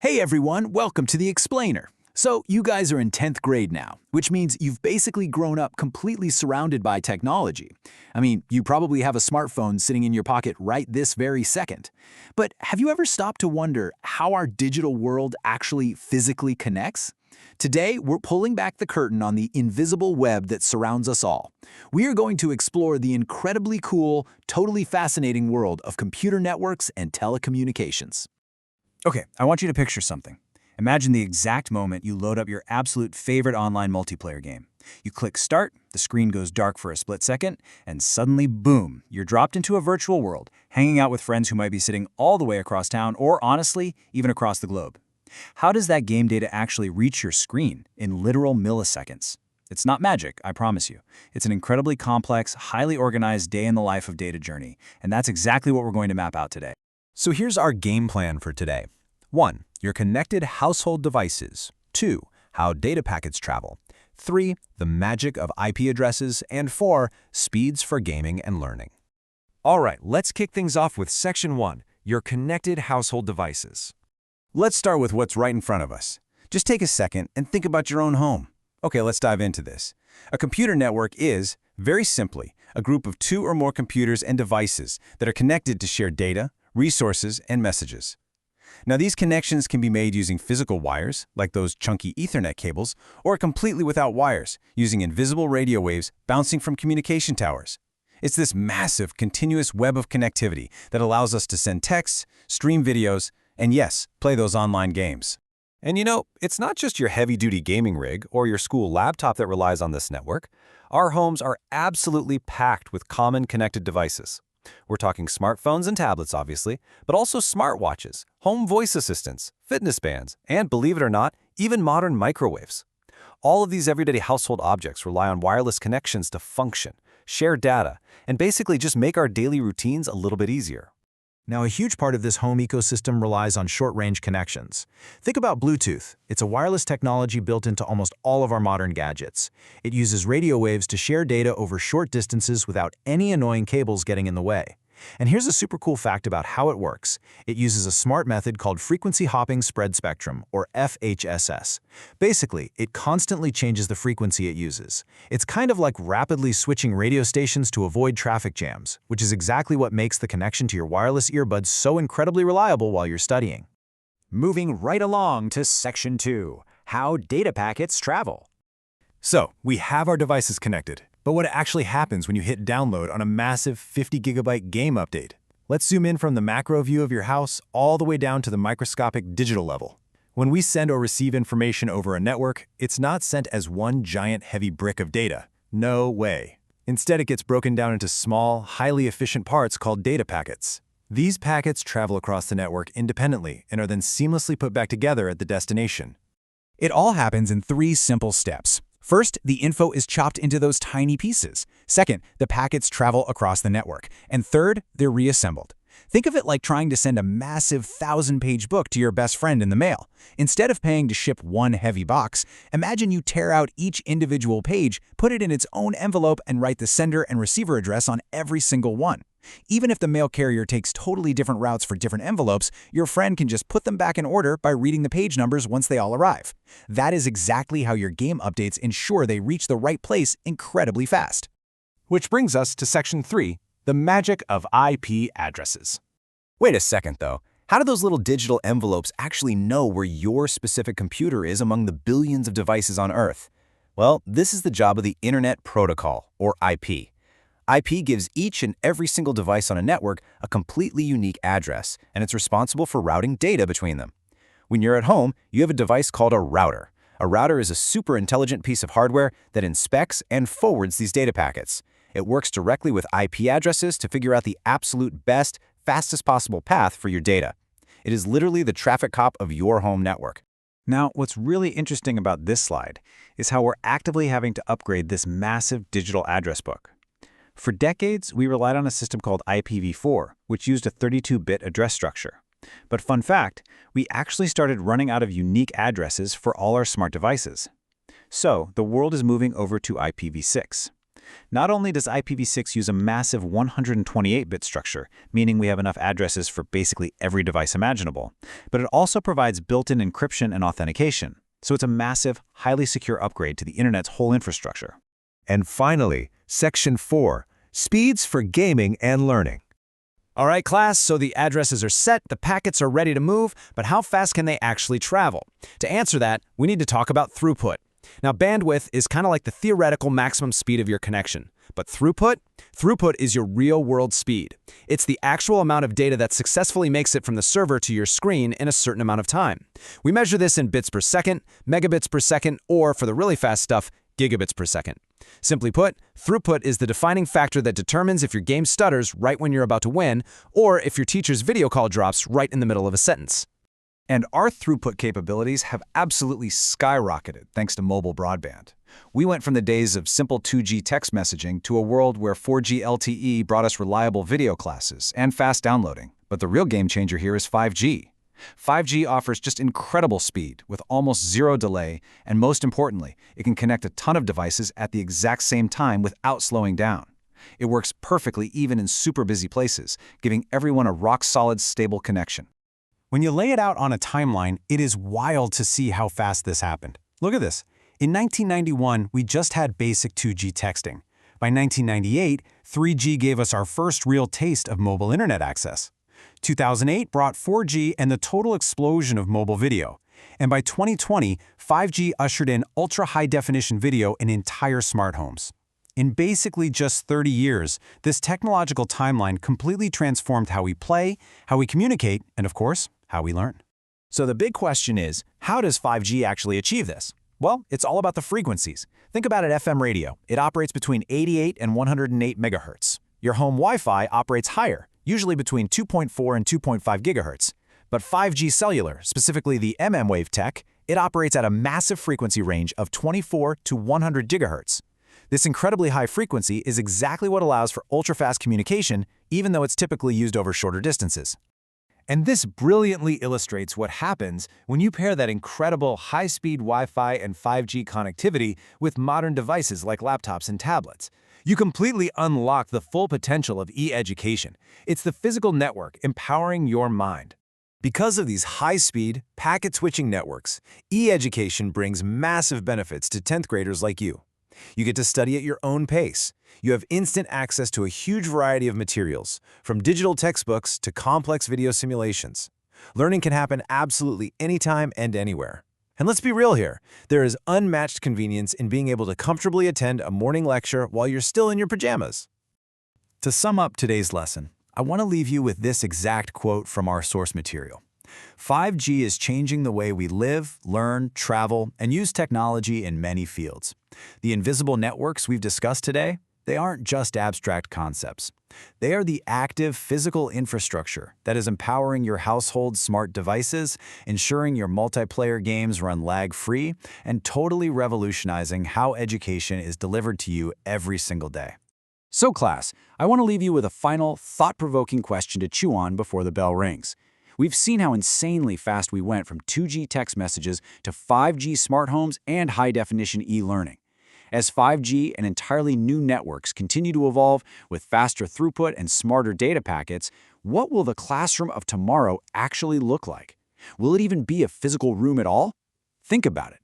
Hey everyone, welcome to The Explainer. So, you guys are in 10th grade now, which means you've basically grown up completely surrounded by technology. I mean, you probably have a smartphone sitting in your pocket right this very second. But have you ever stopped to wonder how our digital world actually physically connects? Today, we're pulling back the curtain on the invisible web that surrounds us all. We are going to explore the incredibly cool, totally fascinating world of computer networks and telecommunications. Okay, I want you to picture something. Imagine the exact moment you load up your absolute favorite online multiplayer game. You click start, the screen goes dark for a split second, and suddenly, boom, you're dropped into a virtual world, hanging out with friends who might be sitting all the way across town or, honestly, even across the globe. How does that game data actually reach your screen in literal milliseconds? It's not magic, I promise you. It's an incredibly complex, highly organized day in the life of data journey, and that's exactly what we're going to map out today. So here's our game plan for today. 1. Your connected household devices. 2. How data packets travel. 3. The magic of IP addresses. And 4. Speeds for gaming and learning. All right, let's kick things off with Section 1, your connected household devices. Let's start with what's right in front of us. Just take a second and think about your own home. Okay, let's dive into this. A computer network is, very simply, a group of two or more computers and devices that are connected to share data, resources, and messages. Now, these connections can be made using physical wires, like those chunky Ethernet cables, or completely without wires, using invisible radio waves bouncing from communication towers. It's this massive, continuous web of connectivity that allows us to send texts, stream videos, and yes, play those online games. And you know, it's not just your heavy-duty gaming rig or your school laptop that relies on this network. Our homes are absolutely packed with common connected devices. We're talking smartphones and tablets, obviously, but also smartwatches, home voice assistants, fitness bands, and believe it or not, even modern microwaves. All of these everyday household objects rely on wireless connections to function, share data, and basically just make our daily routines a little bit easier. Now, a huge part of this home ecosystem relies on short-range connections. Think about Bluetooth. It's a wireless technology built into almost all of our modern gadgets. It uses radio waves to share data over short distances without any annoying cables getting in the way. And here's a super cool fact about how it works. It uses a smart method called frequency hopping spread spectrum, or FHSS. Basically, it constantly changes the frequency it uses. It's kind of like rapidly switching radio stations to avoid traffic jams, which is exactly what makes the connection to your wireless earbuds so incredibly reliable while you're studying. Moving right along to Section 2, how data packets travel. So, we have our devices connected, but what actually happens when you hit download on a massive 50-gigabyte game update? Let's zoom in from the macro view of your house all the way down to the microscopic digital level. When we send or receive information over a network, it's not sent as one giant heavy brick of data. No way. Instead, it gets broken down into small, highly efficient parts called data packets. These packets travel across the network independently and are then seamlessly put back together at the destination. It all happens in 3 simple steps. First, the info is chopped into those tiny pieces. Second, the packets travel across the network. And third, they're reassembled. Think of it like trying to send a massive 1,000-page book to your best friend in the mail. Instead of paying to ship one heavy box, imagine you tear out each individual page, put it in its own envelope, and write the sender and receiver address on every single one. Even if the mail carrier takes totally different routes for different envelopes, your friend can just put them back in order by reading the page numbers once they all arrive. That is exactly how your game updates ensure they reach the right place incredibly fast. Which brings us to Section 3, the magic of IP addresses. Wait a second, though. How do those little digital envelopes actually know where your specific computer is among the billions of devices on Earth? Well, this is the job of the Internet Protocol, or IP. IP gives each and every single device on a network a completely unique address, and it's responsible for routing data between them. When you're at home, you have a device called a router. A router is a super intelligent piece of hardware that inspects and forwards these data packets. It works directly with IP addresses to figure out the absolute best, fastest possible path for your data. It is literally the traffic cop of your home network. Now, what's really interesting about this slide is how we're actively having to upgrade this massive digital address book. For decades, we relied on a system called IPv4, which used a 32-bit address structure. But fun fact, we actually started running out of unique addresses for all our smart devices. So, the world is moving over to IPv6. Not only does IPv6 use a massive 128-bit structure, meaning we have enough addresses for basically every device imaginable, but it also provides built-in encryption and authentication. So it's a massive, highly secure upgrade to the Internet's whole infrastructure. And finally, Section 4, Speeds for Gaming and Learning. All right, class, so the addresses are set, the packets are ready to move, but how fast can they actually travel? To answer that, we need to talk about throughput. Now, bandwidth is kind of like the theoretical maximum speed of your connection. But throughput? Throughput is your real-world speed. It's the actual amount of data that successfully makes it from the server to your screen in a certain amount of time. We measure this in bits per second, megabits per second, or, for the really fast stuff, gigabits per second. Simply put, throughput is the defining factor that determines if your game stutters right when you're about to win, or if your teacher's video call drops right in the middle of a sentence. And our throughput capabilities have absolutely skyrocketed thanks to mobile broadband. We went from the days of simple 2G text messaging to a world where 4G LTE brought us reliable video classes and fast downloading. But the real game changer here is 5G. 5G offers just incredible speed with almost zero delay, and most importantly, it can connect a ton of devices at the exact same time without slowing down. It works perfectly even in super busy places, giving everyone a rock-solid, stable connection. When you lay it out on a timeline, it is wild to see how fast this happened. Look at this. In 1991, we just had basic 2G texting. By 1998, 3G gave us our first real taste of mobile internet access. 2008 brought 4G and the total explosion of mobile video. And by 2020, 5G ushered in ultra-high-definition video in entire smart homes. In basically just 30 years, this technological timeline completely transformed how we play, how we communicate, and of course, how we learn. So the big question is, how does 5G actually achieve this? Well, it's all about the frequencies. Think about it, FM radio. It operates between 88 and 108 megahertz. Your home Wi-Fi operates higher, usually between 2.4 and 2.5 gigahertz. But 5G cellular, specifically the mmWave tech, it operates at a massive frequency range of 24 to 100 gigahertz. This incredibly high frequency is exactly what allows for ultra-fast communication, even though it's typically used over shorter distances. And this brilliantly illustrates what happens when you pair that incredible high-speed Wi-Fi and 5G connectivity with modern devices like laptops and tablets. You completely unlock the full potential of e-education. It's the physical network empowering your mind. Because of these high-speed, packet-switching networks, e-education brings massive benefits to 10th graders like you. You get to study at your own pace. You have instant access to a huge variety of materials, from digital textbooks to complex video simulations. Learning can happen absolutely anytime and anywhere. And let's be real here, there is unmatched convenience in being able to comfortably attend a morning lecture while you're still in your pajamas. To sum up today's lesson, I want to leave you with this exact quote from our source material. 5G is changing the way we live, learn, travel, and use technology in many fields. The invisible networks we've discussed today, they aren't just abstract concepts. They are the active physical infrastructure that is empowering your household's smart devices, ensuring your multiplayer games run lag-free, and totally revolutionizing how education is delivered to you every single day. So class, I want to leave you with a final, thought-provoking question to chew on before the bell rings. We've seen how insanely fast we went from 2G text messages to 5G smart homes and high-definition e-learning. As 5G and entirely new networks continue to evolve with faster throughput and smarter data packets, what will the classroom of tomorrow actually look like? Will it even be a physical room at all? Think about it.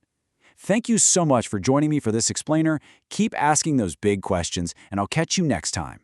Thank you so much for joining me for this explainer. Keep asking those big questions, and I'll catch you next time.